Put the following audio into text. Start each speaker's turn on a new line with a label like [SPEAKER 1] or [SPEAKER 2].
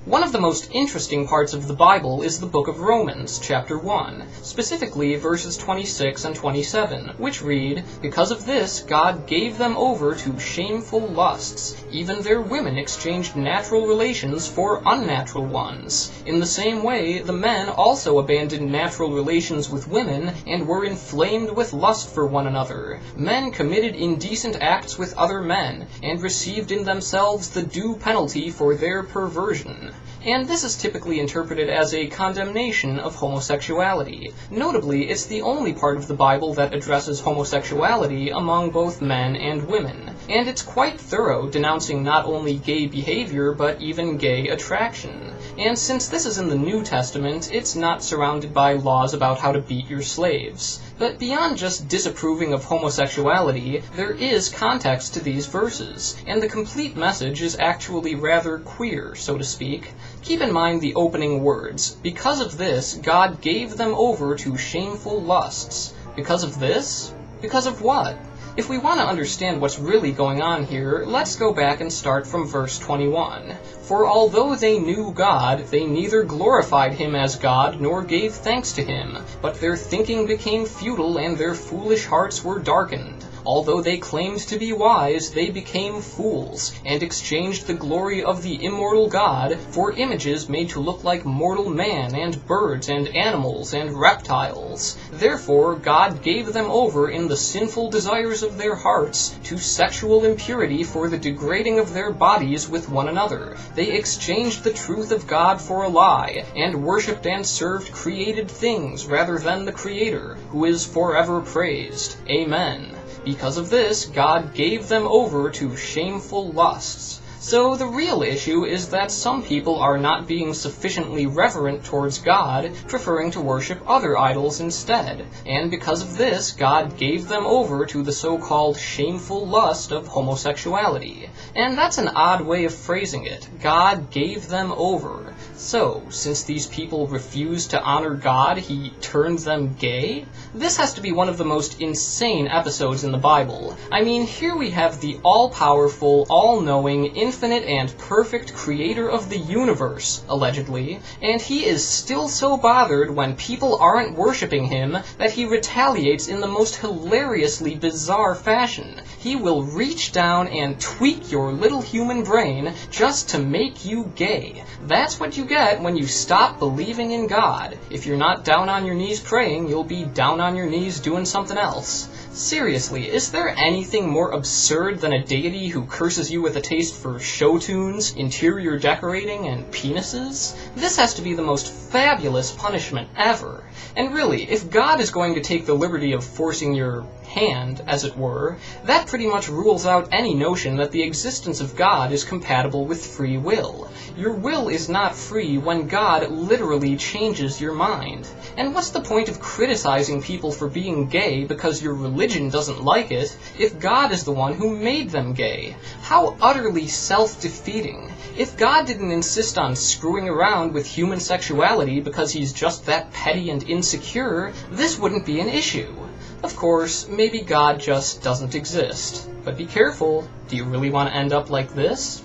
[SPEAKER 1] One of the most interesting parts of the Bible is the book of Romans, chapter 1, specifically verses 26 and 27, which read, "Because of this, God gave them over to shameful lusts. Even their women exchanged natural relations for unnatural ones. In the same way, the men also abandoned natural relations with women and were inflamed with lust for one another. Men committed indecent acts with other men, and received in themselves the due penalty for their perversion." And this is typically interpreted as a condemnation of homosexuality. Notably, it's the only part of the Bible that addresses homosexuality among both men and women. And it's quite thorough, denouncing not only gay behavior, but even gay attraction. And since this is in the New Testament, it's not surrounded by laws about how to beat your slaves. But beyond just disapproving of homosexuality, there is context to these verses, and the complete message is actually rather queer, so to speak. Keep in mind the opening words. Because of this, God gave them over to shameful lusts. Because of this? Because of what? If we want to understand what's really going on here, let's go back and start from verse 21. "For although they knew God, they neither glorified him as God nor gave thanks to him. But their thinking became futile and their foolish hearts were darkened. Although they claimed to be wise, they became fools, and exchanged the glory of the immortal God for images made to look like mortal man, and birds, and animals, and reptiles. Therefore God gave them over in the sinful desires of their hearts to sexual impurity for the degrading of their bodies with one another. They exchanged the truth of God for a lie, and worshipped and served created things rather than the Creator, who is forever praised. Amen. Because of this, God gave them over to shameful lusts." So the real issue is that some people are not being sufficiently reverent towards God, preferring to worship other idols instead. And because of this, God gave them over to the so-called shameful lust of homosexuality. And that's an odd way of phrasing it. God gave them over. So, since these people refused to honor God, he turned them gay? This has to be one of the most insane episodes in the Bible. I mean, here we have the all-powerful, all-knowing, infinite and perfect creator of the universe, allegedly, and he is still so bothered when people aren't worshiping him that he retaliates in the most hilariously bizarre fashion. He will reach down and tweak your little human brain just to make you gay. That's what you get when you stop believing in God. If you're not down on your knees praying, you'll be down on your knees doing something else. Seriously, is there anything more absurd than a deity who curses you with a taste for show tunes, interior decorating, and penises? This has to be the most fabulous punishment ever. And really, if God is going to take the liberty of forcing your hand, as it were, that pretty much rules out any notion that the existence of God is compatible with free will. Your will is not free when God literally changes your mind. And what's the point of criticizing people for being gay because your religion doesn't like it, if God is the one who made them gay? How utterly self-defeating. If God didn't insist on screwing around with human sexuality because he's just that petty and insecure, this wouldn't be an issue. Of course, maybe God just doesn't exist. But be careful, do you really want to end up like this?